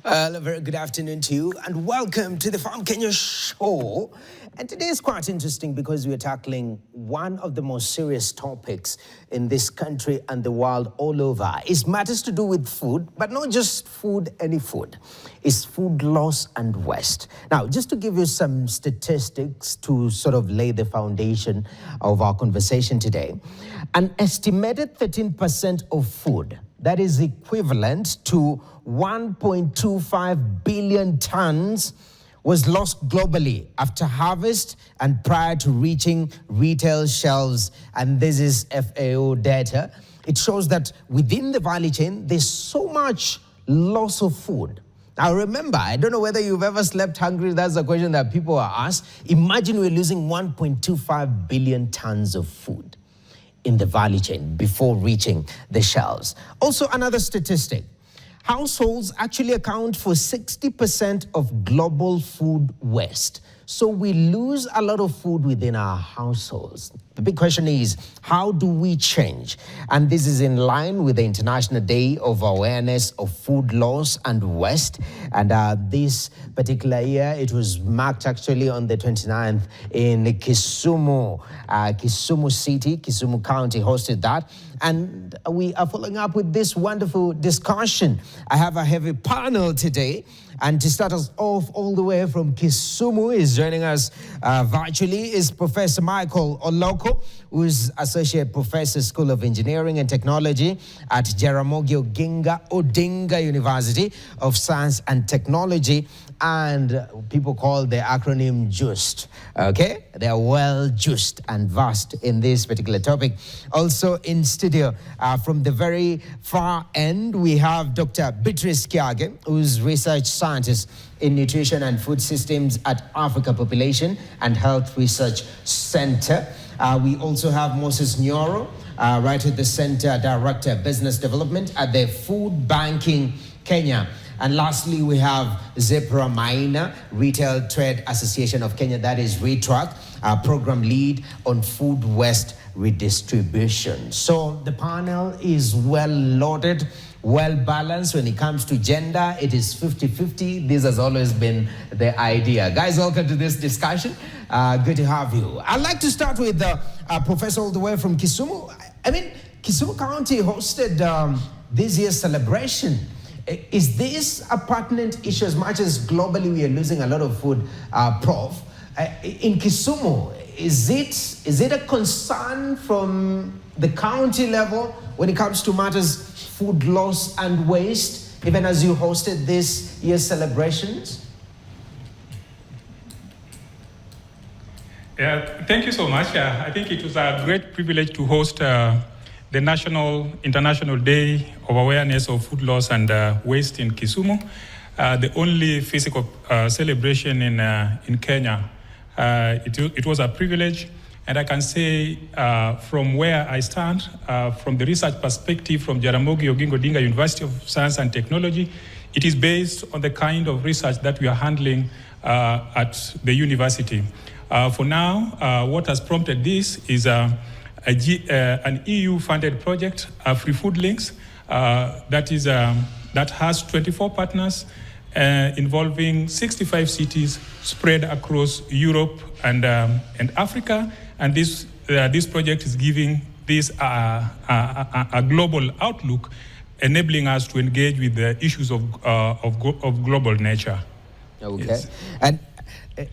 A very good afternoon to you and welcome to the Farm Kenya show. And today is quite interesting because we are tackling one of the most serious topics in this country and the world all over. It matters to do with food, but not just food, any food. It's food loss and waste. Now, just to give you some statistics to sort of lay the foundation of our conversation today, an estimated 13% of food that is equivalent to 1.25 billion tons was lost globally after harvest and prior to reaching retail shelves. And this is FAO data. It shows that within the value chain, there's so much loss of food. Now remember, I don't know whether you've ever slept hungry. That's a question that people are asked. Imagine we're losing 1.25 billion tons of food in the value chain before reaching the shelves. Also, another statistic. Households actually account for 60% of global food waste. So we lose a lot of food within our households. The big question is, how do we change? And this is in line with the International Day of Awareness of Food Loss and Waste. And this particular year, it was marked actually on the 29th in Kisumu. Kisumu City, Kisumu County hosted that. And we are following up with this wonderful discussion. I have a heavy panel today. And to start us off all the way from Kisumu, is joining us virtually is Professor Michael Oloko, who is Associate Professor, School of Engineering and Technology at Jaramogi Oginga Odinga University of Science and Technology. And people call the acronym JUST, okay? They are well juiced and vast in this particular topic. Also in studio, from the very far end, we have Dr. Beatrice Kiage, who's research scientist in nutrition and food systems at Africa Population and Health Research Center. We also have Moses Nyoro, right at the center, Director Business Development at the Food Banking Kenya. And lastly, we have Zipra Maina, Retail Trade Association of Kenya, that is RETRAC, program lead on food waste redistribution. So the panel is well loaded, well balanced. When it comes to gender, it is 50-50. This has always been the idea. Guys, welcome to this discussion. Good to have you. I'd like to start with Professor all the way from Kisumu. I mean, Kisumu County hosted this year's celebration. Is this a pertinent issue as much as globally we are losing a lot of food, Prof? In Kisumu, is it a concern from the county level when it comes to matters food loss and waste, even as you hosted this year's celebrations? Yeah, thank you so much. I think it was a great privilege to host the International Day of Awareness of Food Loss and Waste in Kisumu, the only physical celebration in Kenya. It was a privilege, and I can say from where I stand, from the research perspective from Jaramogi Oginga Odinga University of Science and Technology, it is based on the kind of research that we are handling at the university. For now, what has prompted this is an EU-funded project, Free Food Links, that has 24 partners involving 65 cities spread across Europe and Africa. And this project is giving this a global outlook, enabling us to engage with the issues of global nature. Okay. Yes. And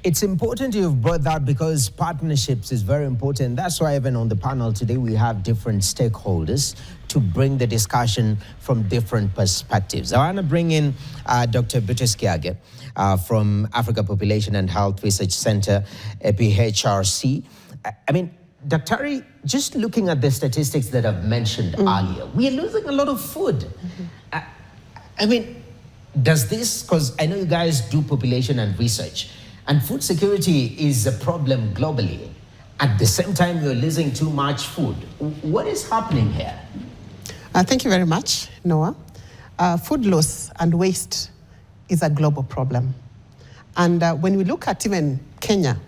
it's important you've brought that because partnerships is very important. That's why even on the panel today, we have different stakeholders to bring the discussion from different perspectives. I want to bring in Dr. Beatrice Kiage from Africa Population and Health Research Center, APHRC. I mean, Dr. just looking at the statistics that I've mentioned earlier, we are losing a lot of food. I mean, does this, because I know you guys do population and research, and food security is a problem globally. At the same time, you're losing too much food. What is happening here? Thank you very much, Noah. Food loss and waste is a global problem. And when we look at even Kenya,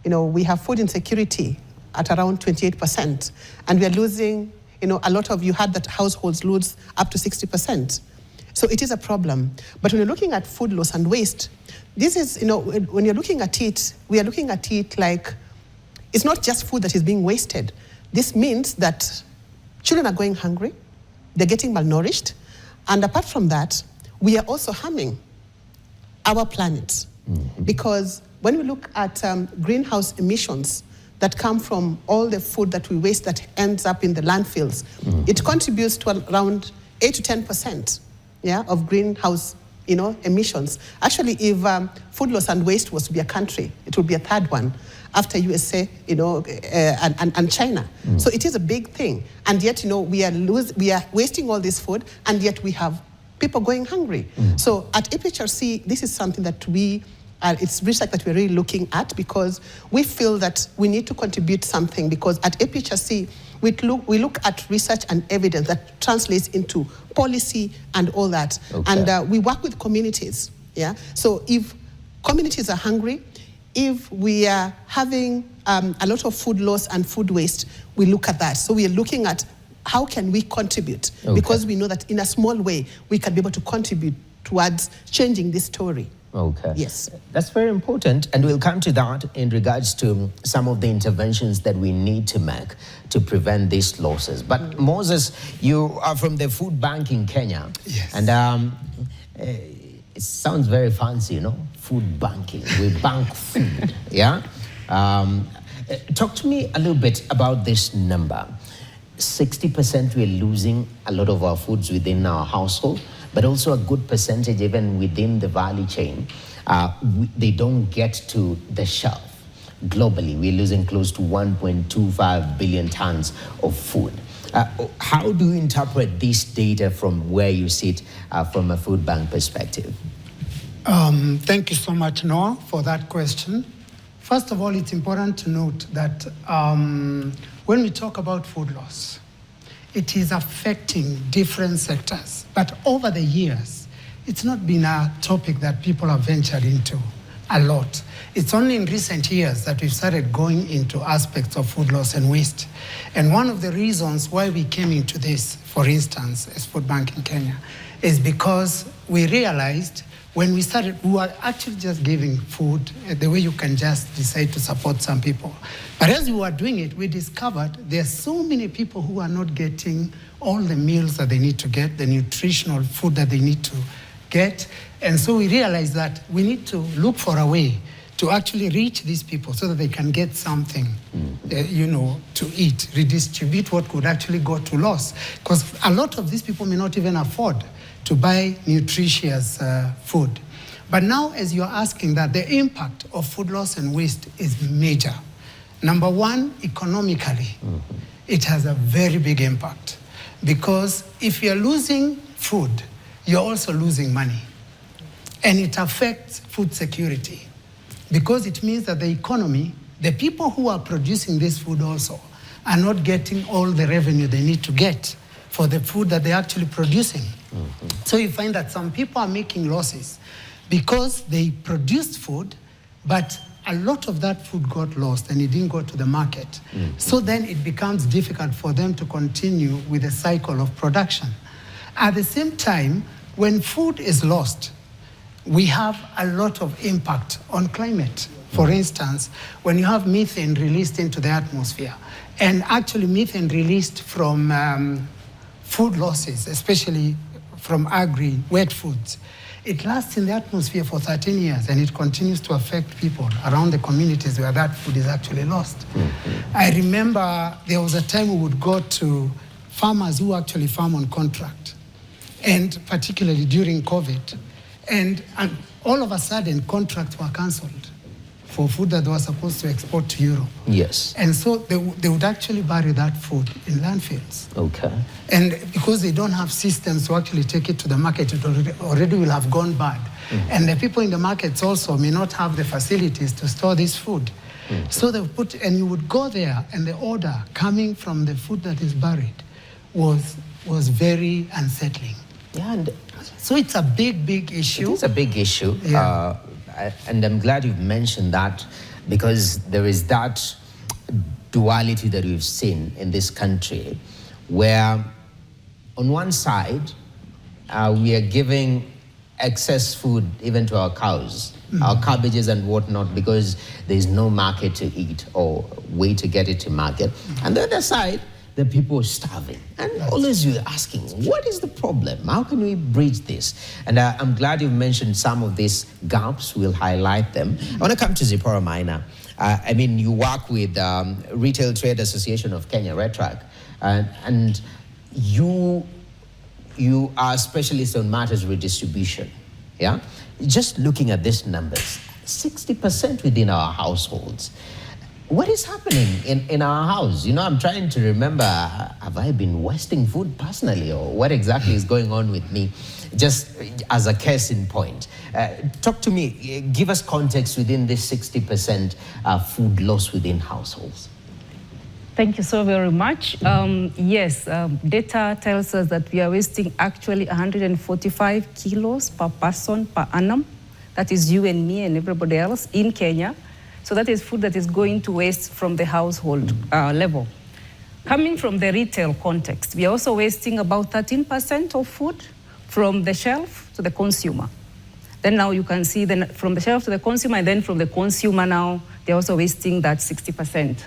we have food insecurity at around 28%. And we are losing, a lot of, you had that households lose up to 60%. So it is a problem. But when you're looking at food loss and waste, this is, when you're looking at it, we are looking at it like it's not just food that is being wasted. This means that children are going hungry, they're getting malnourished, and apart from that, we are also harming our planet. Because when we look at greenhouse emissions that come from all the food that we waste that ends up in the landfills, it contributes to around 8 to 10%, of greenhouse emissions. Actually, if food loss and waste was to be a country, it would be a third one after USA, and China. So it is a big thing. And yet, we are wasting all this food, and yet we have people going hungry. So at APHRC, this is something that it's research that we're really looking at, because we feel that we need to contribute something, because at APHRC, we look at research and evidence that translates into policy and all that. Okay. And we work with communities, So if communities are hungry, if we are having a lot of food loss and food waste, we look at that. So we are looking at how can we contribute, because we know that in a small way, we can be able to contribute towards changing this story. Okay. Yes. That's very important, and we'll come to that in regards to some of the interventions that we need to make to prevent these losses. But Moses, you are from the food bank in Kenya. Yes. And it sounds very fancy, food banking. We bank food, yeah? Talk to me a little bit about this number. 60% we're losing a lot of our foods within our household, but also a good percentage even within the value chain. They don't get to the shelf. Globally, we're losing close to 1.25 billion tons of food. How do you interpret this data from where you sit from a food bank perspective? Thank you so much, Noah, for that question. First of all, it's important to note that when we talk about food loss, it is affecting different sectors. But over the years, it's not been a topic that people have ventured into a lot. It's only in recent years that we've started going into aspects of food loss and waste. And one of the reasons why we came into this, for instance, as Food Bank in Kenya, is because we realized when we started, we were actually just giving food the way you can just decide to support some people. But as we were doing it, we discovered there's so many people who are not getting all the meals that they need to get, the nutritional food that they need to get. And so we realized that we need to look for a way to actually reach these people so that they can get something, to eat, redistribute what could actually go to loss. Because a lot of these people may not even afford to buy nutritious food. But now, as you're asking that, the impact of food loss and waste is major. Number one, economically, it has a very big impact. Because if you're losing food, you're also losing money. And it affects food security. Because it means that the economy, the people who are producing this food also, are not getting all the revenue they need to get for the food that they're actually producing. So you find that some people are making losses because they produced food, but a lot of that food got lost and it didn't go to the market. So then it becomes difficult for them to continue with the cycle of production. At the same time, when food is lost, we have a lot of impact on climate. For instance, when you have methane released into the atmosphere, and actually methane released from food losses, especially from wet foods, it lasts in the atmosphere for 13 years and it continues to affect people around the communities where that food is actually lost. I remember there was a time we would go to farmers who actually farm on contract, and particularly during COVID, and all of a sudden contracts were cancelled for food that they were supposed to export to Europe. Yes. And so they would actually bury that food in landfills. Okay. And because they don't have systems to actually take it to the market, it already will have gone bad. And the people in the markets also may not have the facilities to store this food. So they put, and you would go there, and the odor coming from the food that is buried was very unsettling. Yeah, and so it's a big issue. It's a big issue. Yeah. And I'm glad you've mentioned that, because there is that duality that we've seen in this country where on one side, we are giving excess food even to our cows, our cabbages and whatnot, because there's no market to eat or way to get it to market. And the other side, the people are starving. And always you're asking, what is the problem? How can we bridge this? And I'm glad you mentioned some of these gaps. We'll highlight them. I want to come to Zipporah Maina. I mean, you work with Retail Trade Association of Kenya, RETRAC, and you are a specialist on matters redistribution, yeah? Just looking at these numbers, 60% within our households. What is happening in our house? You know, I'm trying to remember, have I been wasting food personally, or what exactly is going on with me? Just as a case in point. Talk to me, give us context within this 60% food loss within households. Thank you so very much. Yes, data tells us that we are wasting actually 145 kilos per person per annum. That is you and me and everybody else in Kenya. So that is food that is going to waste from the household level. Coming from the retail context, we are also wasting about 13% of food from the shelf to the consumer. Then now you can see from the shelf to the consumer, and then from the consumer now, they're also wasting that 60%.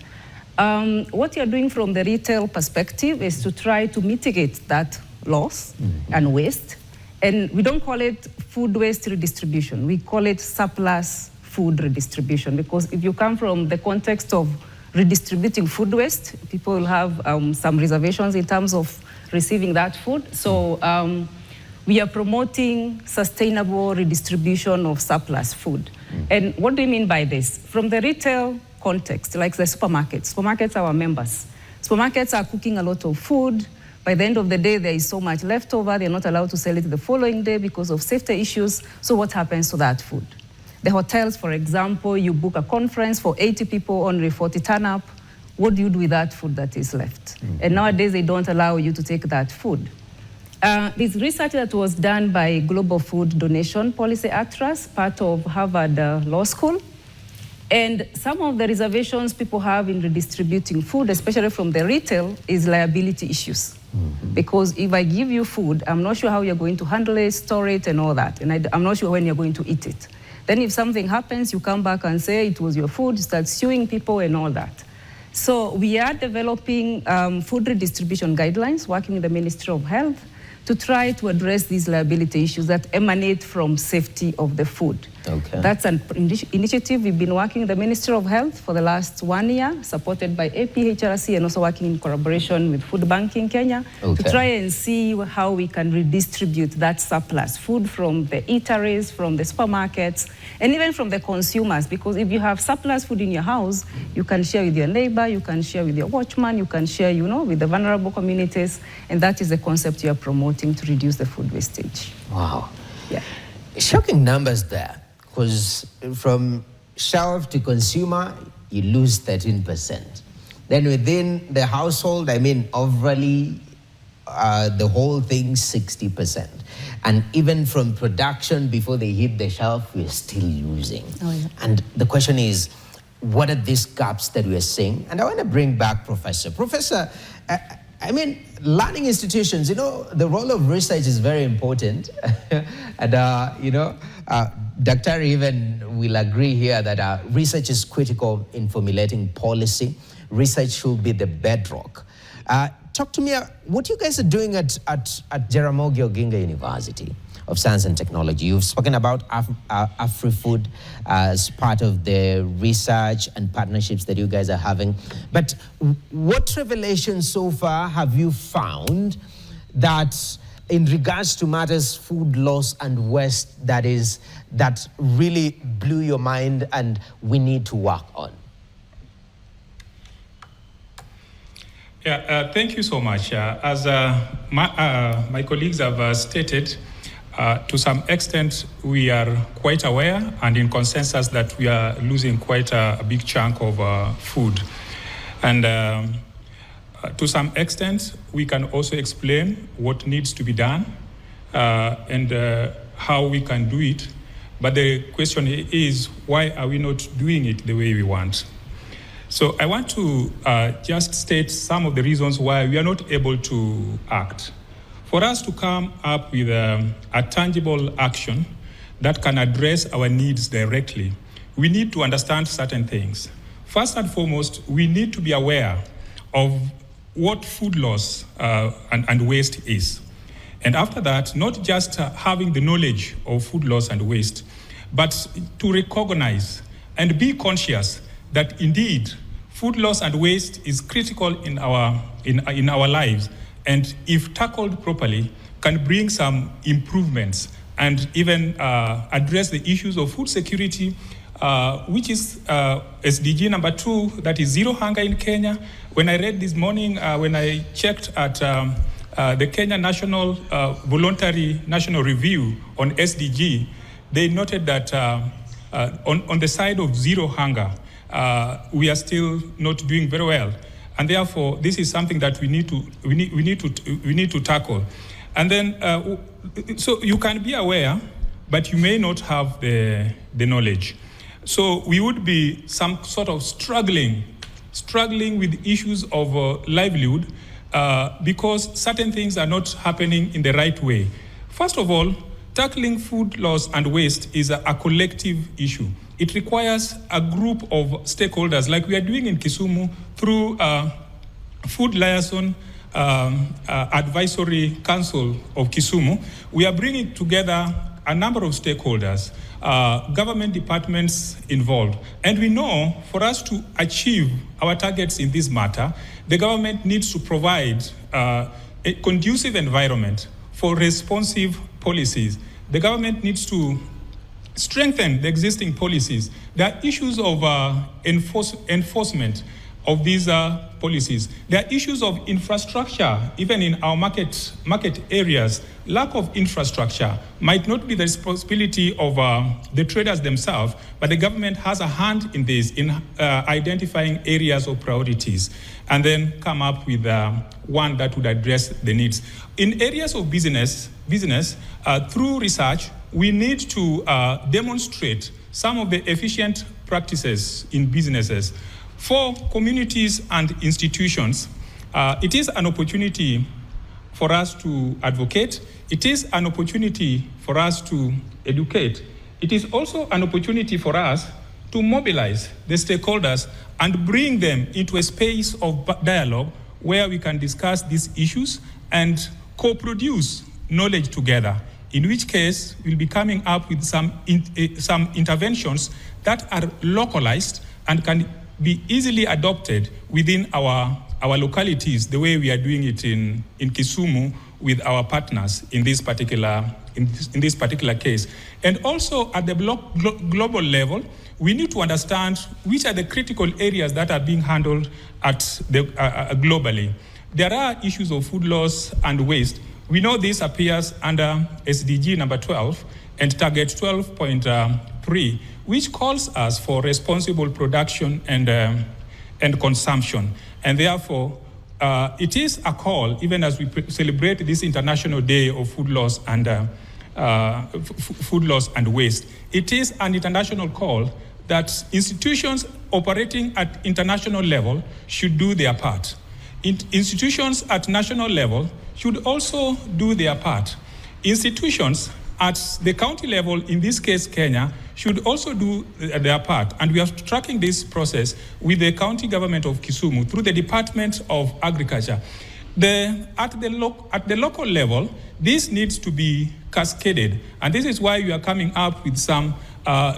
What you're doing from the retail perspective is to try to mitigate that loss and waste. And we don't call it food waste redistribution. We call it surplus food redistribution, because if you come from the context of redistributing food waste, people will have some reservations in terms of receiving that food. So we are promoting sustainable redistribution of surplus food. And what do we mean by this? From the retail context, like the supermarkets are our members. Supermarkets are cooking a lot of food. By the end of the day, there is so much leftover. They're not allowed to sell it the following day because of safety issues. So what happens to that food? The hotels, for example, you book a conference for 80 people, only 40 turn up. What do you do with that food that is left? And nowadays, they don't allow you to take that food. This research that was done by Global Food Donation Policy Atlas, part of Harvard Law School, and some of the reservations people have in redistributing food, especially from the retail, is liability issues. Because if I give you food, I'm not sure how you're going to handle it, store it, and all that. And I'm not sure when you're going to eat it. Then if something happens, you come back and say it was your food, you start suing people and all that. So we are developing food redistribution guidelines, working with the Ministry of Health, to try to address these liability issues that emanate from safety of the food. Okay. That's an initiative we've been working with the Ministry of Health for the last 1 year, supported by APHRC, and also working in collaboration with Food Banking Kenya, to try and see how we can redistribute that surplus food from the eateries, from the supermarkets, and even from the consumers. Because if you have surplus food in your house, you can share with your neighbor, you can share with your watchman, you can share, with the vulnerable communities, and that is the concept you are promoting to reduce the food wastage. Wow. Yeah. Shocking numbers there, because from shelf to consumer, you lose 13%. Then within the household, overall, the whole thing, 60%. And even from production, before they hit the shelf, we're still losing. Oh, yeah. And the question is, what are these gaps that we're seeing? And I want to bring back Professor. Professor, learning institutions, the role of research is very important. And, Dr. even will agree here that research is critical in formulating policy. Research should be the bedrock. Talk to me, what you guys are doing at Jaramogi Oginga University of Science and Technology. You've spoken about AfriFood as part of the research and partnerships that you guys are having. But what revelations so far have you found that in regards to matters food loss and waste that really blew your mind and we need to work on? Yeah, thank you so much. As my colleagues have stated, to some extent, we are quite aware and in consensus that we are losing quite a big chunk of food. And to some extent, we can also explain what needs to be done and how we can do it. But the question is, why are we not doing it the way we want? So I want to just state some of the reasons why we are not able to act. for us to come up with a tangible action that can address our needs directly, we need to understand certain things. First and foremost, we need to be aware of what food loss and waste is. And after that, not just having the knowledge of food loss and waste, but to recognize and be conscious that indeed food loss and waste is critical in our lives, and if tackled properly, can bring some improvements and even address the issues of food security, which is SDG number 2, that is zero hunger in Kenya. When I read this morning, when I checked at the Kenya National Voluntary National Review on SDG, they noted that on the side of zero hunger, we are still not doing very well, and therefore this is something that we need to tackle. And then, so you can be aware, but you may not have the knowledge. So we would be some sort of struggling with issues of livelihood because certain things are not happening in the right way. First of all, tackling food loss and waste is a collective issue. It requires a group of stakeholders, like we are doing in Kisumu through Food Liaison Advisory Council of Kisumu. We are bringing together a number of stakeholders, government departments involved. And we know for us to achieve our targets in this matter, the government needs to provide a conducive environment for responsive policies. The government needs to strengthen the existing policies. There are issues of enforcement of these policies. There are issues of infrastructure, even in our market areas. Lack of infrastructure might not be the responsibility of the traders themselves, but the government has a hand in this, in identifying areas of priorities, and then come up with one that would address the needs. In areas of business, through research, we need to demonstrate some of the efficient practices in businesses. For communities and institutions, it is an opportunity for us to advocate. It is an opportunity for us to educate. It is also an opportunity for us to mobilize the stakeholders and bring them into a space of dialogue where we can discuss these issues and co-produce knowledge together, in which case we'll be coming up with some interventions that are localized and can be easily adopted within our localities, the way we are doing it in Kisumu with our partners in this particular case. And also at the global level, we need to understand which are the critical areas that are being handled at globally. There are issues of food loss and waste. We know this appears under SDG number 12 and target 12.3, which calls us for responsible production and consumption. And therefore, it is a call, even as we celebrate this International Day of Food Loss and Waste, it is an international call that institutions operating at international level should do their part. Institutions at national level should also do their part. Institutions at the county level, in this case Kenya, should also do their part. And we are tracking this process with the county government of Kisumu through the Department of Agriculture. At the local level, this needs to be cascaded. And this is why we are coming up with some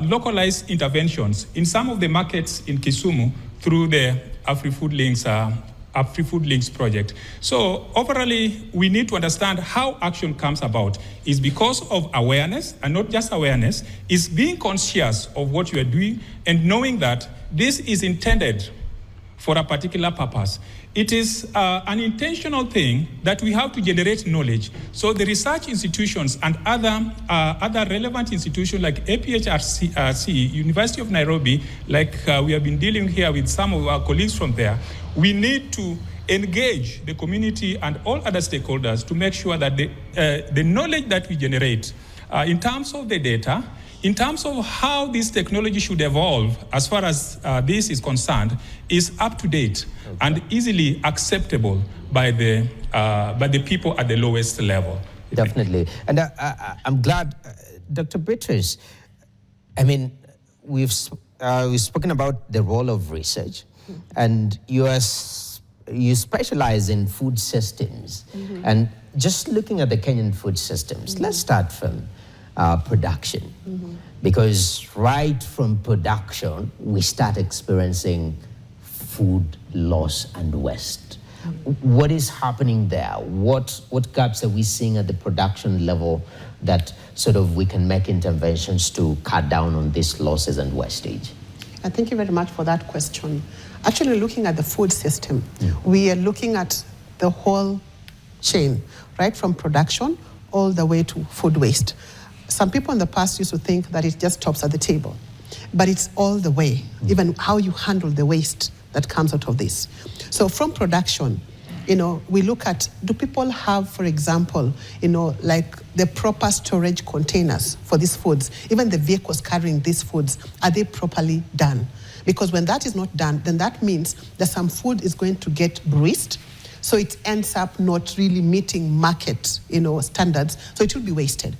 localized interventions in some of the markets in Kisumu through the AfriFood Links project. So overall, we need to understand how action comes about. Is because of awareness, and not just awareness, is being conscious of what you are doing and knowing that this is intended for a particular purpose. It is an intentional thing that we have to generate knowledge. So the research institutions and other relevant institutions like APHRC, University of Nairobi, like we have been dealing here with some of our colleagues from there, we need to engage the community and all other stakeholders to make sure that the knowledge that we generate in terms of the data, in terms of how this technology should evolve as far as this is concerned, is up to date and easily acceptable by the people at the lowest level. Definitely. And I'm glad, Dr. Beatrice, I mean, we've spoken about the role of research, and you specialize in food systems. And just looking at the Kenyan food systems, let's start from production. Because right from production, we start experiencing food loss and waste. What is happening there? What gaps are we seeing at the production level that sort of we can make interventions to cut down on these losses and wastage? Thank you very much for that question. Actually, looking at the food system, we are looking at the whole chain, right from production all the way to food waste. Some people in the past used to think that it just stops at the table, but it's all the way, even how you handle the waste that comes out of this. So from production, we look at, do people have, for example, like the proper storage containers for these foods? Even the vehicles carrying these foods, are they properly done? Because when that is not done, then that means that some food is going to get bruised, so it ends up not really meeting market, standards, so it will be wasted.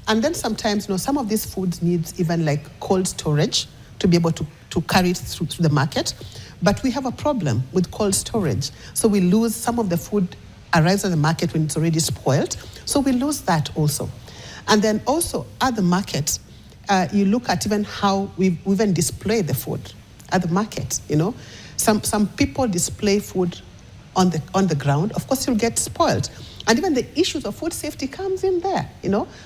And then sometimes, some of these foods needs even like cold storage to be able to carry it through the market. But we have a problem with cold storage. So we lose some of the food arrives at the market when it's already spoiled. So we lose that also. And then also at the market, you look at even how we even display the food at the market, Some people display food on the ground. Of course, you'll get spoiled. And even the issues of food safety comes in there,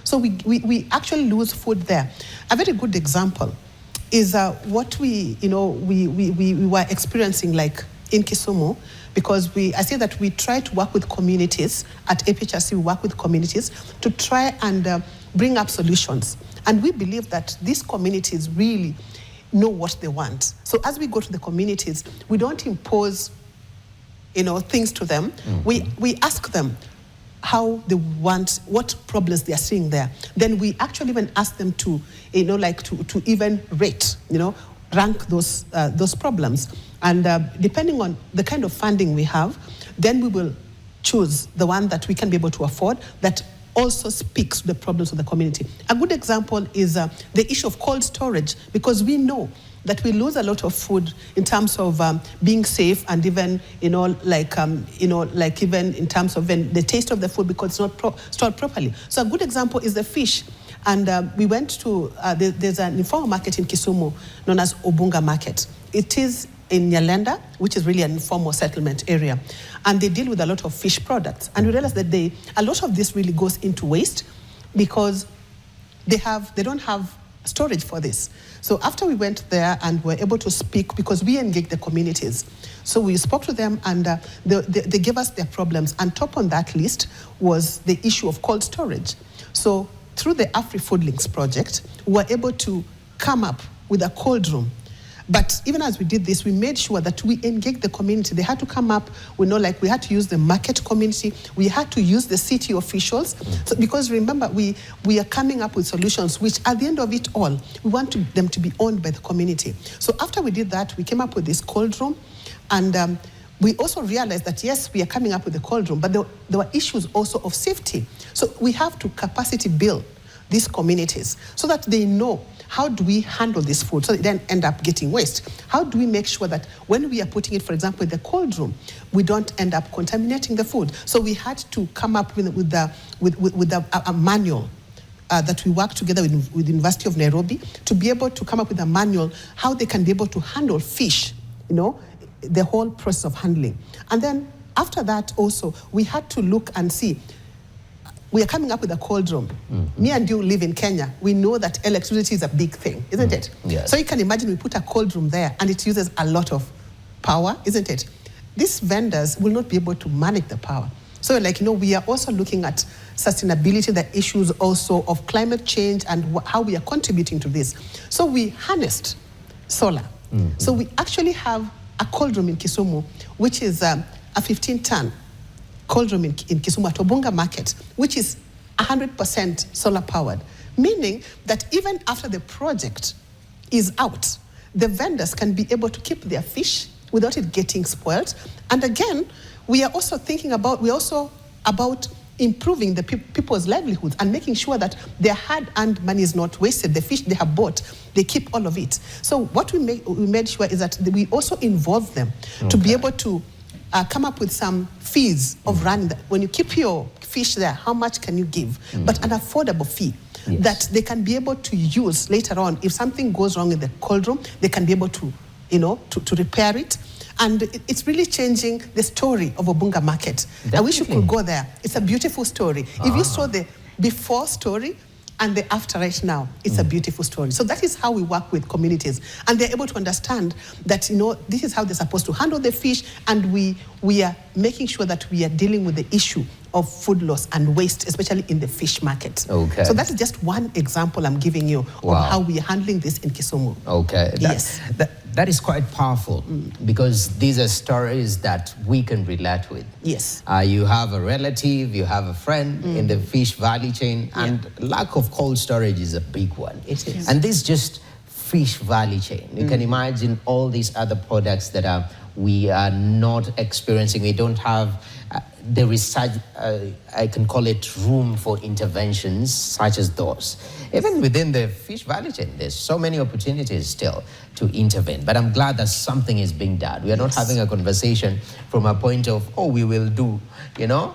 So we actually lose food there. A very good example is what we were experiencing like in Kisumu, because I say that we try to work with communities. At APHRC, we work with communities to try and bring up solutions. And we believe that these communities really know what they want. So as we go to the communities, we don't impose, things to them. We ask them how they want, what problems they are seeing there. Then we actually even ask them to, to even rate, rank those problems. And depending on the kind of funding we have, then we will choose the one that we can be able to afford that also speaks to the problems of the community. A good example is the issue of cold storage, because we know that we lose a lot of food in terms of being safe, and even even in terms of the taste of the food, because it's not stored properly. So a good example is the fish. And we went to there's an informal market in Kisumu known as Obunga Market. It is in Nyalenda, which is really an informal settlement area, and they deal with a lot of fish products. And we realized that a lot of this really goes into waste because they don't have storage for this. So after we went there and were able to speak, because we engaged the communities, so we spoke to them and they gave us their problems. And top on that list was the issue of cold storage. So through the AfriFood Links project, we were able to come up with a cold room. But even as we did this, we made sure that we engaged the community. They had to come up, we had to use the market community, we had to use the city officials. So, because remember, we are coming up with solutions which at the end of it all, we want them to be owned by the community. So after we did that, we came up with this cold room, and we also realized that yes, we are coming up with the cold room, but there were issues also of safety. So we have to capacity build these communities so that they know, how do we handle this food so it then end up getting waste? How do we make sure that when we are putting it, for example, in the cold room, we don't end up contaminating the food? So we had to come up with a manual that we worked together with the University of Nairobi to be able to come up with a manual how they can be able to handle fish, the whole process of handling. And then after that also, we had to look and see, we are coming up with a cold room. Me and you live in Kenya. We know that electricity is a big thing, isn't it? Yes. So you can imagine we put a cold room there and it uses a lot of power, isn't it? These vendors will not be able to manage the power. So we are also looking at sustainability, the issues also of climate change and how we are contributing to this. So we harnessed solar. So we actually have a cold room in Kisumu, which is a 15-ton cold room in Kisumu at Obunga Market, which is 100% solar powered, meaning that even after the project is out, the vendors can be able to keep their fish without it getting spoiled. And again, we are also thinking about, improving the people's livelihoods and making sure that their hard-earned money is not wasted. The fish they have bought, they keep all of it. So what we made sure is that we also involve them to be able to come up with some fees of running that. When you keep your fish there, how much can you give? But an affordable fee that they can be able to use later on. If something goes wrong in the cold room, they can be able to, to repair it. And it's really changing the story of Obunga Market. Definitely. I wish you could go there. It's a beautiful story. If you saw the before story and the after right now, it's a beautiful story. So that is how we work with communities. And they're able to understand that, this is how they're supposed to handle the fish. And we are making sure that we are dealing with the issue of food loss and waste, especially in the fish market. Okay. So that is just one example I'm giving you of how we are handling this in Kisumu. Okay. Yes. That is quite powerful because these are stories that we can relate with. Yes. You have a relative, you have a friend in the fish value chain, and lack of cold storage is a big one. It is. And this is just fish value chain. You can imagine all these other products that we are not experiencing. We don't have there is such, I can call it room for interventions such as those. Even within the fish value chain, there's so many opportunities still to intervene. But I'm glad that something is being done. We are not having a conversation from a point of, we will do, we are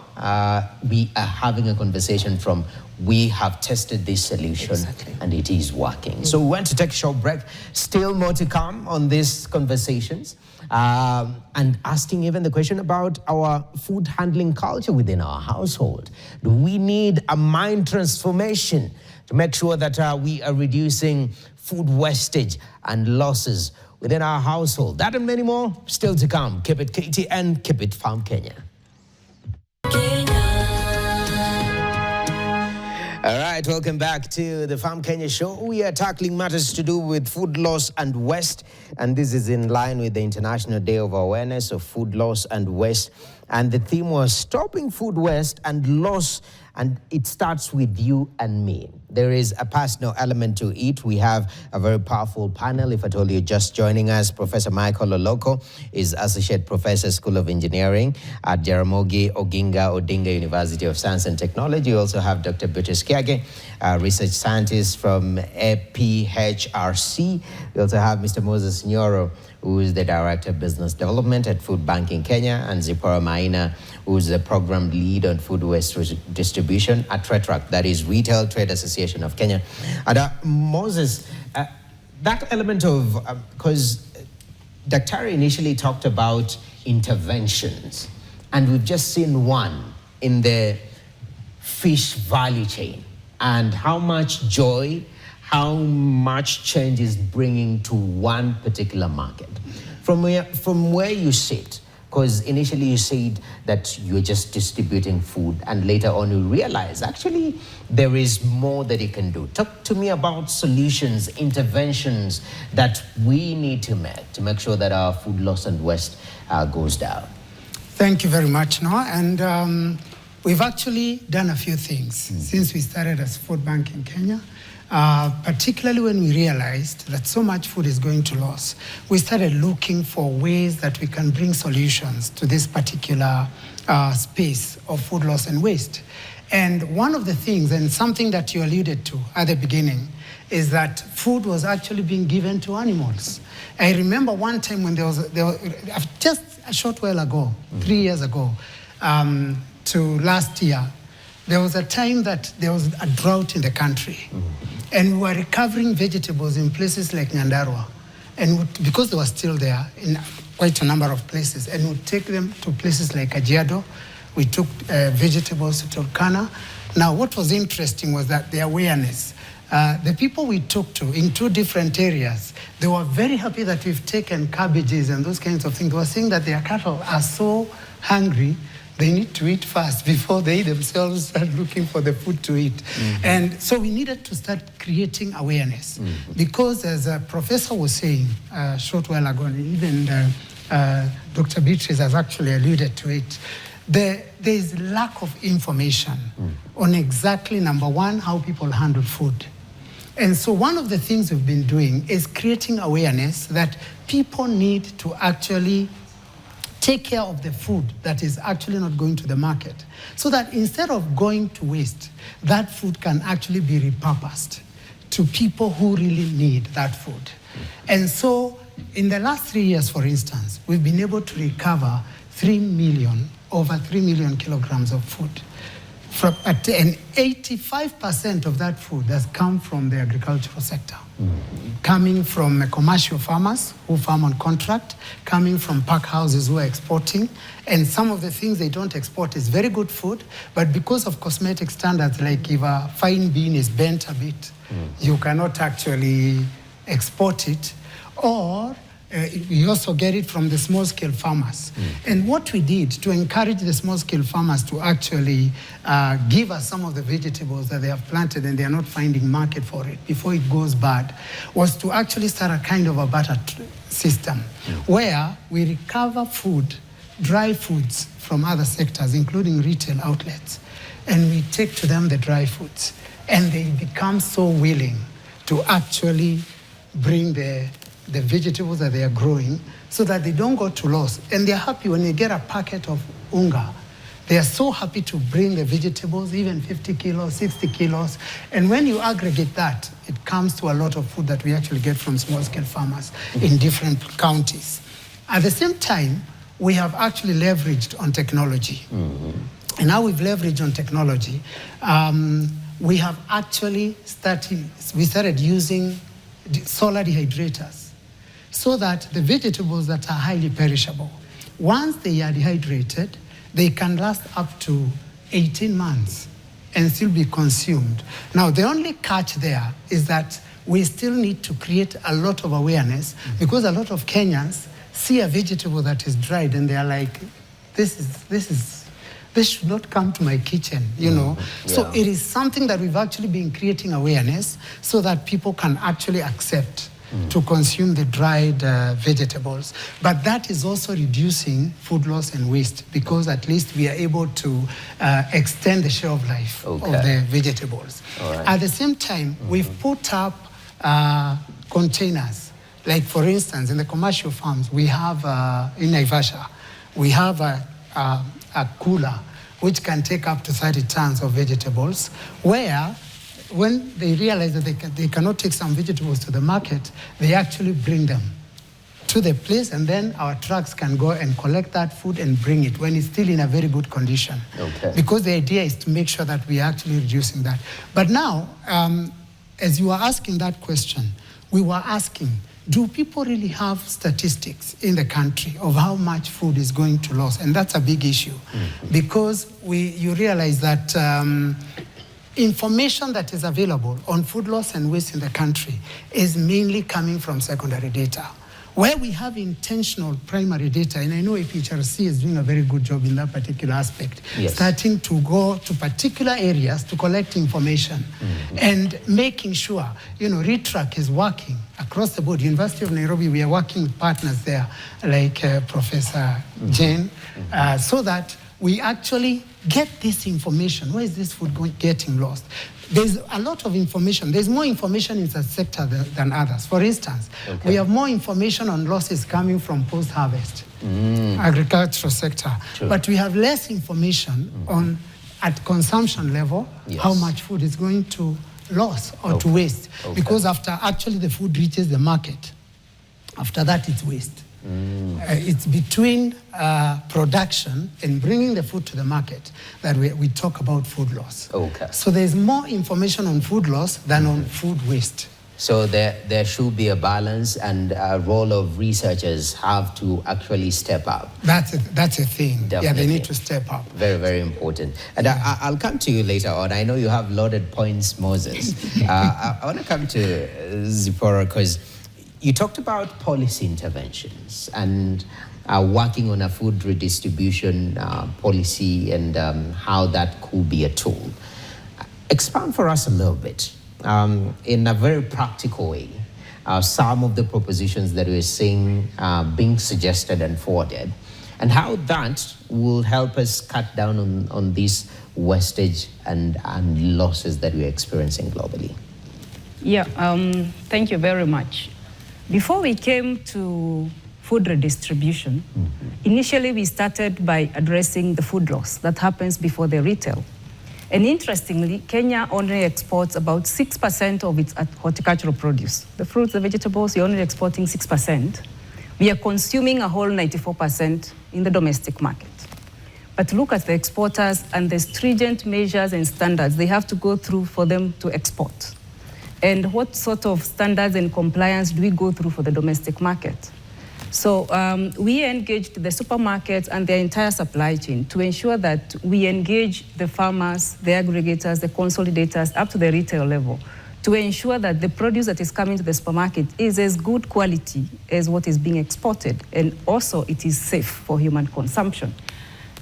having a conversation from, we have tested this solution and it is working. So we want to take a short break. Still more to come on these conversations. And asking even the question about our food handling culture within our household. Do we need a mind transformation to make sure that we are reducing food wastage and losses within our household? That and many more still to come. Keep it KTN, keep it Farm Kenya. All right, welcome back to the Farm Kenya show. We are tackling matters to do with food loss and waste, and this is in line with the International Day of Awareness of Food Loss and Waste. And the theme was stopping food waste and loss, and it starts with you and me. There is a personal element to it. We have a very powerful panel. If I told you just joining us, Professor Michael Oloko is Associate Professor, School of Engineering at Jaramogi Oginga Odinga University of Science and Technology. We also have Dr. Beatrice Kiage, research scientist from APHRC. We also have Mr. Moses Nyoro, who is the Director of Business Development at Food Banking Kenya, and Zipporah Maina, who is the Program Lead on Food Waste Distribution at RETRAC, that is Retail Trade Association of Kenya. And Moses, that element of, because Daktari initially talked about interventions, and we've just seen one in the fish value chain, and how much joy, how much change is bringing to one particular market. From where you sit, because initially you said that you're just distributing food, and later on you realize actually there is more that you can do. Talk to me about solutions, interventions that we need to make sure that our food loss and waste goes down. Thank you very much, Noah. And we've actually done a few things since we started as Food Bank in Kenya. Particularly when we realized that so much food is going to loss, we started looking for ways that we can bring solutions to this particular space of food loss and waste. And one of the things, and something that you alluded to at the beginning, is that food was actually being given to animals. I remember one time when there was just a short while ago, 3 years ago, to last year, there was a time that there was a drought in the country. And we were recovering vegetables in places like Nyandarua. And because they were still there in quite a number of places, and we'd take them to places like Kajiado. We took vegetables to Turkana. Now, what was interesting was that the awareness. The people we took to in 2 different areas, they were very happy that we've taken cabbages and those kinds of things. They were saying that their cattle are so hungry, they need to eat fast before they themselves start looking for the food to eat. And so we needed to start creating awareness. Because as a professor was saying a short while ago, and even Dr. Beatrice has actually alluded to it, there is lack of information on exactly, number one, how people handle food. And so one of the things we've been doing is creating awareness that people need to actually take care of the food that is actually not going to the market, so that instead of going to waste, that food can actually be repurposed to people who really need that food. And so in the last 3 years, for instance, we've been able to recover over 3 million kilograms of food. And 85% of that food has come from the agricultural sector, coming from commercial farmers who farm on contract, coming from pack houses who are exporting, and some of the things they don't export is very good food, but because of cosmetic standards, like if a fine bean is bent a bit, you cannot actually export it, or we also get it from the small-scale farmers. And what we did to encourage the small-scale farmers to actually give us some of the vegetables that they have planted and they are not finding market for it before it goes bad, was to actually start a kind of a barter system where we recover food, dry foods from other sectors, including retail outlets, and we take to them the dry foods. And they become so willing to actually bring the vegetables that they are growing so that they don't go to loss. And they're happy when they get a packet of unga. They are so happy to bring the vegetables, even 50 kilos, 60 kilos. And when you aggregate that, it comes to a lot of food that we actually get from small-scale farmers in different counties. At the same time, we have actually leveraged on technology. And now we've leveraged on technology. We have actually started using solar dehydrators, so that the vegetables that are highly perishable, once they are dehydrated, they can last up to 18 months and still be consumed. Now, the only catch there is that we still need to create a lot of awareness, because a lot of Kenyans see a vegetable that is dried and they are like, this should not come to my kitchen, you know. So it is something that we've actually been creating awareness so that people can actually accept to consume the dried vegetables. But that is also reducing food loss and waste, because at least we are able to extend the shelf life of the vegetables. At the same time, we've put up containers. Like, for instance, in the commercial farms, we have, in Naivasha, we have a cooler which can take up to 30 tons of vegetables, where when they realize that they cannot take some vegetables to the market, they actually bring them to the place, and then our trucks can go and collect that food and bring it when it's still in a very good condition. Because the idea is to make sure that we are actually reducing that. But now, as you were asking that question, we were asking, do people really have statistics in the country of how much food is going to loss? And that's a big issue, because you realize that information that is available on food loss and waste in the country is mainly coming from secondary data. Where we have intentional primary data, and I know APHRC is doing a very good job in that particular aspect, starting to go to particular areas to collect information and making sure, you know, ReTrack is working across the board. University of Nairobi, we are working with partners there, like Professor Jane, so that we actually get this information. Where is this food getting lost? There's a lot of information. There's more information in the sector than others. For instance, we have more information on losses coming from post-harvest, agricultural sector. But we have less information on, at consumption level, how much food is going to loss or to waste. Because after actually the food reaches the market, after that it's waste. It's between production and bringing the food to the market that we talk about food loss. So there's more information on food loss than on food waste. So there should be a balance, and a role of researchers have to actually step up. That's a thing. Definitely. Yeah, they need to step up. Very, very important. And I'll come to you later on. I know you have loaded points, Moses. I want to come to Zipporah, because you talked about policy interventions and working on a food redistribution policy and how that could be a tool. Expand for us a little bit, in a very practical way, some of the propositions that we're seeing being suggested and forwarded, and how that will help us cut down on this wastage and losses that we're experiencing globally. Yeah, thank you very much. Before we came to food redistribution, initially we started by addressing the food loss that happens before the retail. And interestingly, Kenya only exports about 6% of its horticultural produce. The fruits, the vegetables, you're only exporting 6%. We are consuming a whole 94% in the domestic market. But look at the exporters and the stringent measures and standards they have to go through for them to export. And what sort of standards and compliance do we go through for the domestic market? So we engaged the supermarkets and their entire supply chain to ensure that we engage the farmers, the aggregators, the consolidators up to the retail level to ensure that the produce that is coming to the supermarket is as good quality as what is being exported, and also it is safe for human consumption.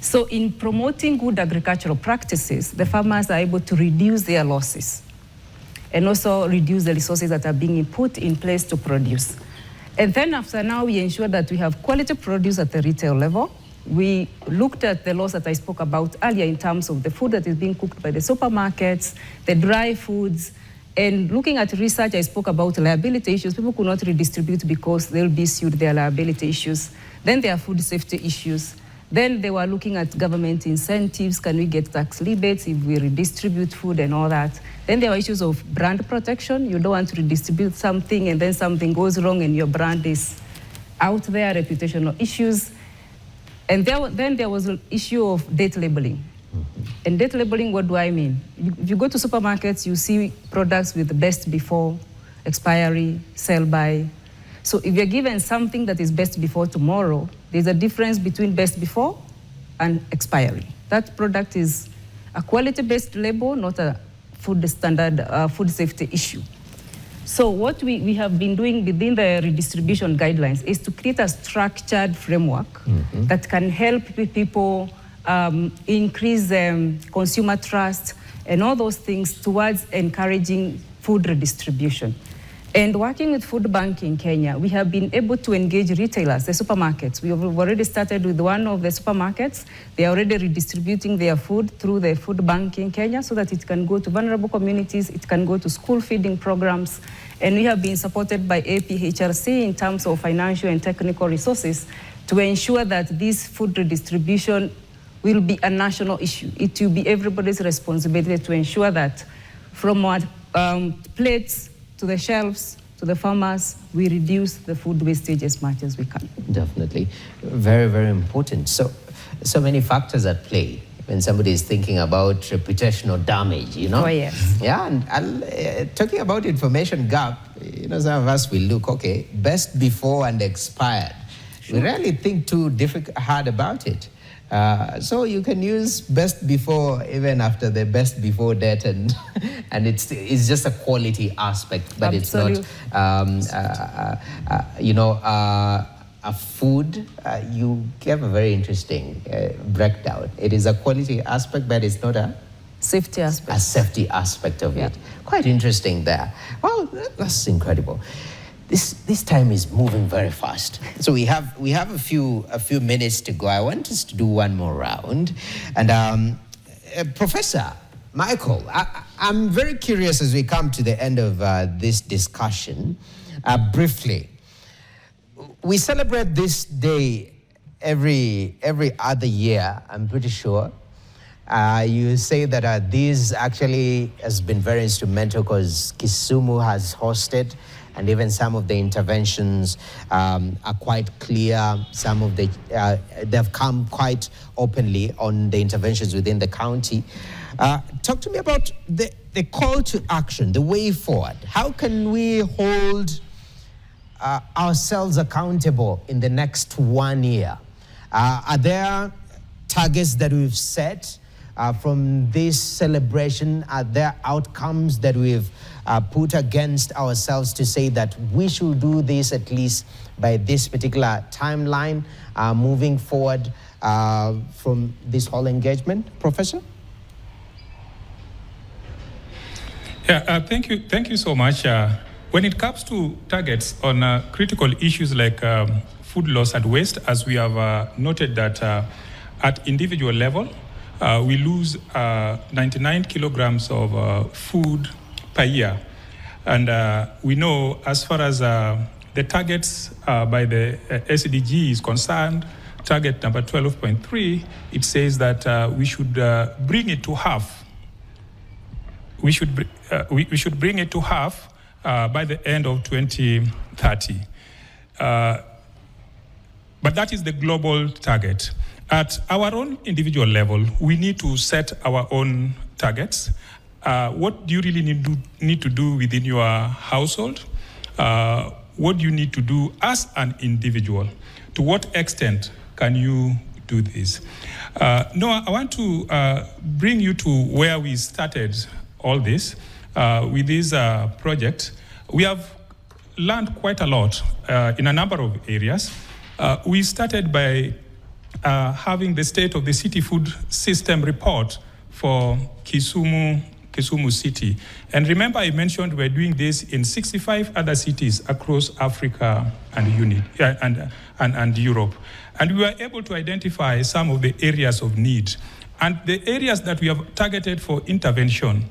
So in promoting good agricultural practices, the farmers are able to reduce their losses and also reduce the resources that are being put in place to produce. And then after now, we ensure that we have quality produce at the retail level. We looked at the laws that I spoke about earlier in terms of the food that is being cooked by the supermarkets, the dry foods, and looking at research, I spoke about liability issues. People could not redistribute because they'll be sued, their liability issues. Then there are food safety issues. Then they were looking at government incentives. Can we get tax rebates if we redistribute food and all that? Then there were issues of brand protection. You don't want to redistribute something and then something goes wrong and your brand is out there, reputational issues. And then there was an issue of date labeling. And date labeling, what do I mean? If you go to supermarkets, you see products with best before, expiry, sell by. So if you're given something that is best before tomorrow, there's a difference between best before and expiry. That product is a quality-based label, not a food standard, food safety issue. So what we have been doing within the redistribution guidelines is to create a structured framework that can help people increase consumer trust and all those things towards encouraging food redistribution. And working with Food Bank in Kenya, we have been able to engage retailers, the supermarkets. We have already started with one of the supermarkets. They are already redistributing their food through the Food Bank in Kenya so that it can go to vulnerable communities, it can go to school feeding programs. And we have been supported by APHRC in terms of financial and technical resources to ensure that this food redistribution will be a national issue. It will be everybody's responsibility to ensure that from our plates to the shelves, to the farmers, we reduce the food wastage as much as we can. Definitely. Very, very important. So many factors at play when somebody is thinking about reputational damage, you know? Oh, yes. Yeah, and talking about information gap, you know, some of us will look, okay, best before and expired. Sure. We rarely think too hard about it. So you can use best before even after the best before date, and it's just a quality aspect, but Absolutely. It's not a food. You gave a very interesting breakdown. It is a quality aspect, but it's not a safety aspect. A safety aspect of it. Quite interesting there. Well, that's incredible. This time is moving very fast. So we have a few minutes to go. I want us to do one more round. And Professor Michael, I'm very curious as we come to the end of this discussion. Briefly, we celebrate this day every other year, I'm pretty sure. You say that this actually has been very instrumental because Kisumu has hosted, and even some of the interventions are quite clear. Some of they've come quite openly on the interventions within the county. Talk to me about the call to action, the way forward. How can we hold ourselves accountable in the next 1 year? Are there targets that we've set from this celebration? Are there outcomes that we've put against ourselves to say that we should do this at least by this particular timeline moving forward from this whole engagement? Professor? Yeah, thank you so much. When it comes to targets on critical issues like food loss and waste, as we have noted that at individual level, we lose 99 kilograms of food per year. And we know as far as the targets by the SDG is concerned, target number 12.3, it says that we should bring it to half. We should bring it to half by the end of 2030. But that is the global target. At our own individual level, we need to set our own targets. What do you really need to do within your household? What do you need to do as an individual? To what extent can you do this? Noah, I want to bring you to where we started all this. With this project, we have learned quite a lot in a number of areas. We started by having the State of the City Food System report for Kisumu City. And remember, I mentioned we're doing this in 65 other cities across Africa and Europe. And we were able to identify some of the areas of need. And the areas that we have targeted for intervention,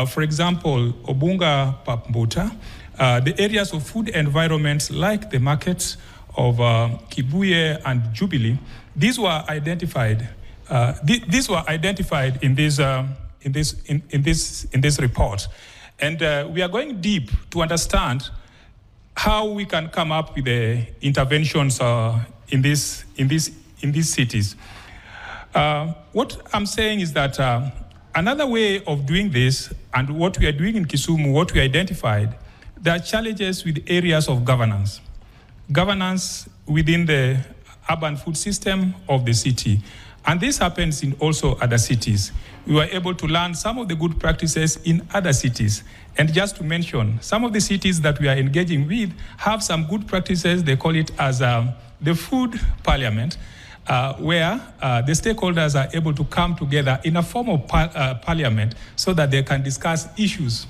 for example, Obunga Papmbuta, the areas of food environments like the markets of Kibuye and Jubilee, these were identified. These were identified in this report, and we are going deep to understand how we can come up with the interventions in these cities. What I'm saying is that another way of doing this, and what we are doing in Kisumu, what we identified, there are challenges with areas of governance within the urban food system of the city. And this happens in also other cities. We were able to learn some of the good practices in other cities. And just to mention, some of the cities that we are engaging with have some good practices. They call it as the food parliament, where the stakeholders are able to come together in a form of parliament so that they can discuss issues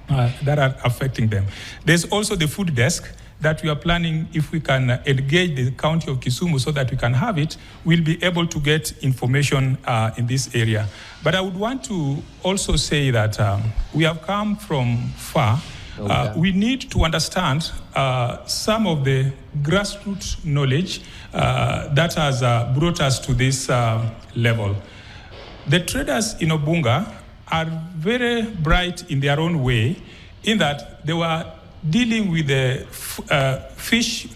that are affecting them. There's also the food desk that we are planning. If we can engage the county of Kisumu so that we can have it, we'll be able to get information in this area. But I would want to also say that we have come from far. We need to understand some of the grassroots knowledge that has brought us to this level. The traders in Obunga are very bright in their own way, in that they were dealing with the fish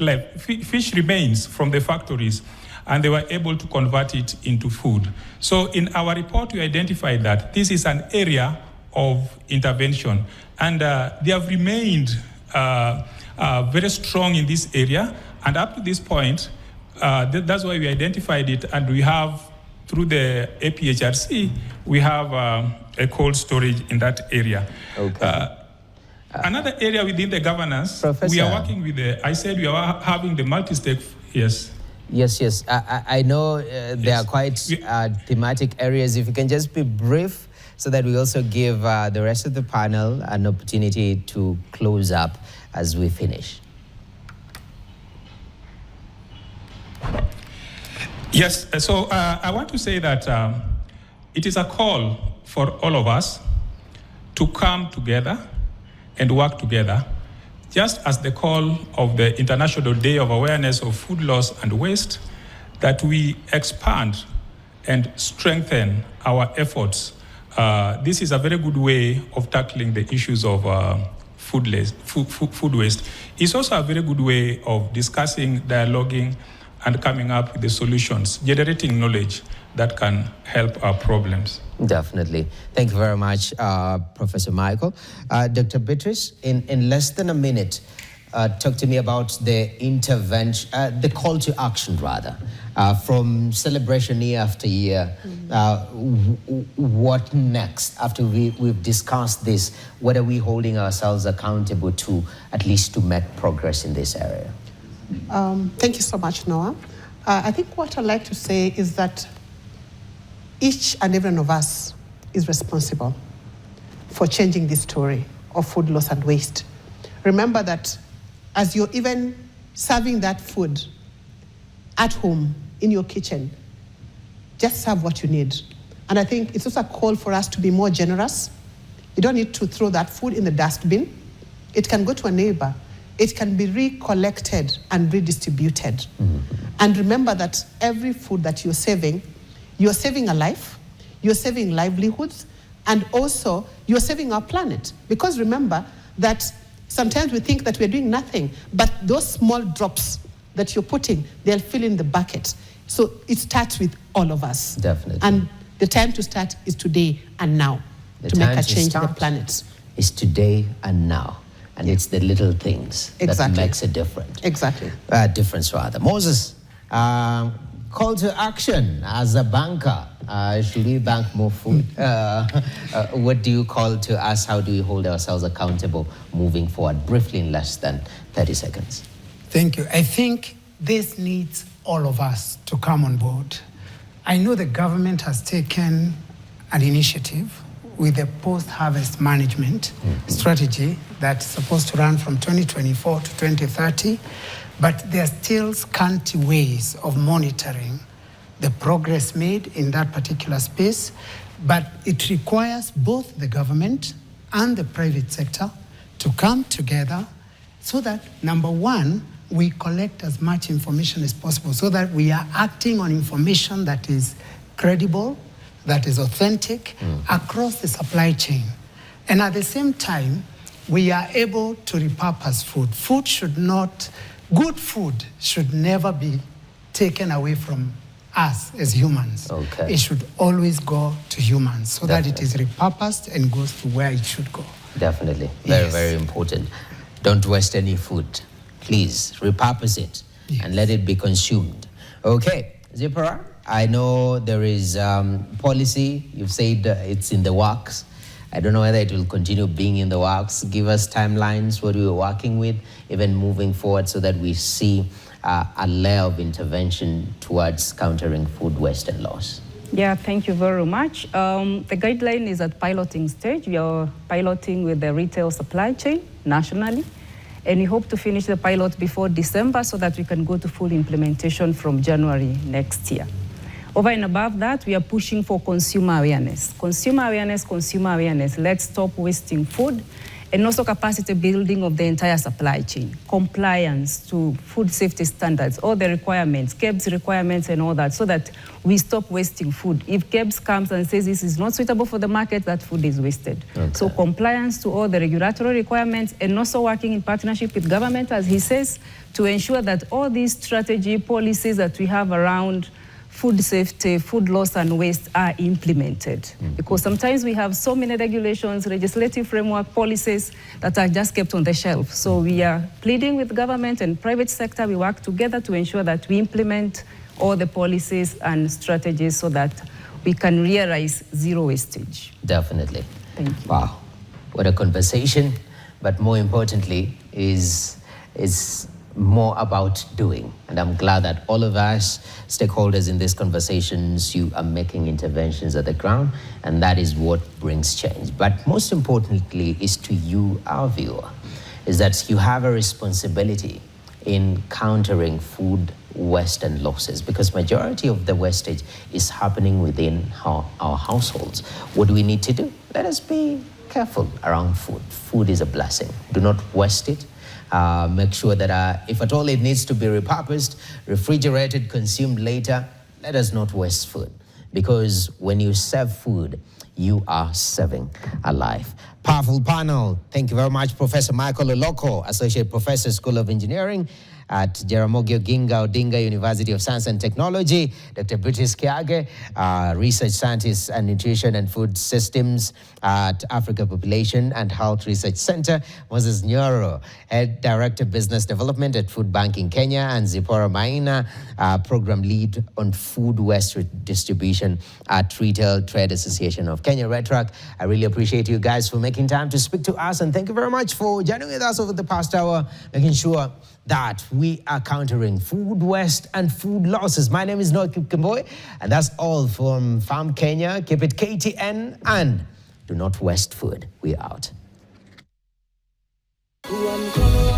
remains from the factories, and they were able to convert it into food. So in our report, we identified that this is an area of intervention, and they have remained very strong in this area. And up to this point, that's why we identified it, and we have, through the APHRC, we have a cold storage in that area. Okay. Another area within the governance, Professor, we are working with I said we are having the multi-stake, yes. Yes. I know there are quite thematic areas. If you can just be brief so that we also give the rest of the panel an opportunity to close up as we finish. Yes, so I want to say that it is a call for all of us to come together and work together, just as the call of the International Day of Awareness of Food Loss and Waste, that we expand and strengthen our efforts. This is a very good way of tackling the issues of food waste. It's also a very good way of discussing, dialoguing, and coming up with the solutions, generating knowledge that can help our problems. Definitely. Thank you very much, Professor Michael. Dr. Beatrice, in less than a minute, talk to me about the intervention, the call to action rather, from celebration year after year. What next? After we've discussed this, what are we holding ourselves accountable to, at least to make progress in this area? Thank you so much, Noah. I think what I'd like to say is that each and every one of us is responsible for changing this story of food loss and waste. Remember that as you're even serving that food at home, in your kitchen, just serve what you need. And I think it's also a call for us to be more generous. You don't need to throw that food in the dustbin. it can go to a neighbor, it can be recollected and redistributed. And remember that every food that you're saving a life, you're saving livelihoods, and also you're saving our planet. Because remember that sometimes we think that we're doing nothing, but those small drops that you're putting, they'll fill in the bucket. So it starts with all of us. Definitely. And the time to start is today and now to make a change in the planet. It's today and now. And it's the little things that makes a difference. Exactly. Difference rather. Moses, call to action as a banker. Should we bank more food? What do you call to us? How do we hold ourselves accountable moving forward? Briefly, in less than 30 seconds. Thank you. I think this needs all of us to come on board. I know the government has taken an initiative with a post-harvest management strategy that's supposed to run from 2024 to 2030, but there are still scanty ways of monitoring the progress made in that particular space. But it requires both the government and the private sector to come together so that, number one, we collect as much information as possible so that we are acting on information that is credible, that is authentic across the supply chain. And at the same time, we are able to repurpose food. Good food should never be taken away from us as humans. Okay. It should always go to humans so that it is repurposed and goes to where it should go. Definitely. Very, very important. Don't waste any food. Please repurpose it and let it be consumed. Okay, Zipporah, I know there is policy. You've said it's in the works. I don't know whether it will continue being in the works. Give us timelines, what we are working with, even moving forward so that we see a layer of intervention towards countering food waste and loss. Yeah, thank you very much. The guideline is at piloting stage. We are piloting with the retail supply chain nationally. And we hope to finish the pilot before December so that we can go to full implementation from January next year. Over and above that, we are pushing for consumer awareness. Consumer awareness. Let's stop wasting food. And also capacity building of the entire supply chain. Compliance to food safety standards, all the requirements, KEBS requirements and all that, so that we stop wasting food. If KEBS comes and says this is not suitable for the market, that food is wasted. Okay. So compliance to all the regulatory requirements and also working in partnership with government, as he says, to ensure that all these strategy policies that we have around food safety, food loss and waste are implemented. Because sometimes we have so many regulations, legislative framework, policies that are just kept on the shelf. So we are pleading with government and private sector. We work together to ensure that we implement all the policies and strategies so that we can realize zero wastage. Definitely. Thank you. Wow, what a conversation. But more importantly is more about doing. And I'm glad that all of us stakeholders in these conversations, you are making interventions at the ground, and that is what brings change. But most importantly is to you, our viewer, is that you have a responsibility in countering food waste and losses, because majority of the wastage is happening within our households. What do we need to do? Let us be careful around food. Food is a blessing. Do not waste it. Make sure that if at all it needs to be repurposed, refrigerated, consumed later, let us not waste food. Because when you serve food, you are serving a life. Powerful panel. Thank you very much, Professor Michael Oloko, Associate Professor, School of Engineering at Jaramogi Oginga Odinga University of Science and Technology, Dr. Beatrice Kiage, Research Scientist and Nutrition and Food Systems at Africa Population and Health Research Center, Moses Nyoro, Head Director Business Development at Food Bank in Kenya, and Zipporah Maina, Program Lead on Food Waste Distribution at Retail Trade Association of Kenya, RETRAC. I really appreciate you guys for making time to speak to us, and thank you very much for joining with us over the past hour, making sure that we are countering food waste and food losses. My name is Noah Kipkemboi, and that's all from Farm Kenya. Keep it KTN, and do not waste food. We're out.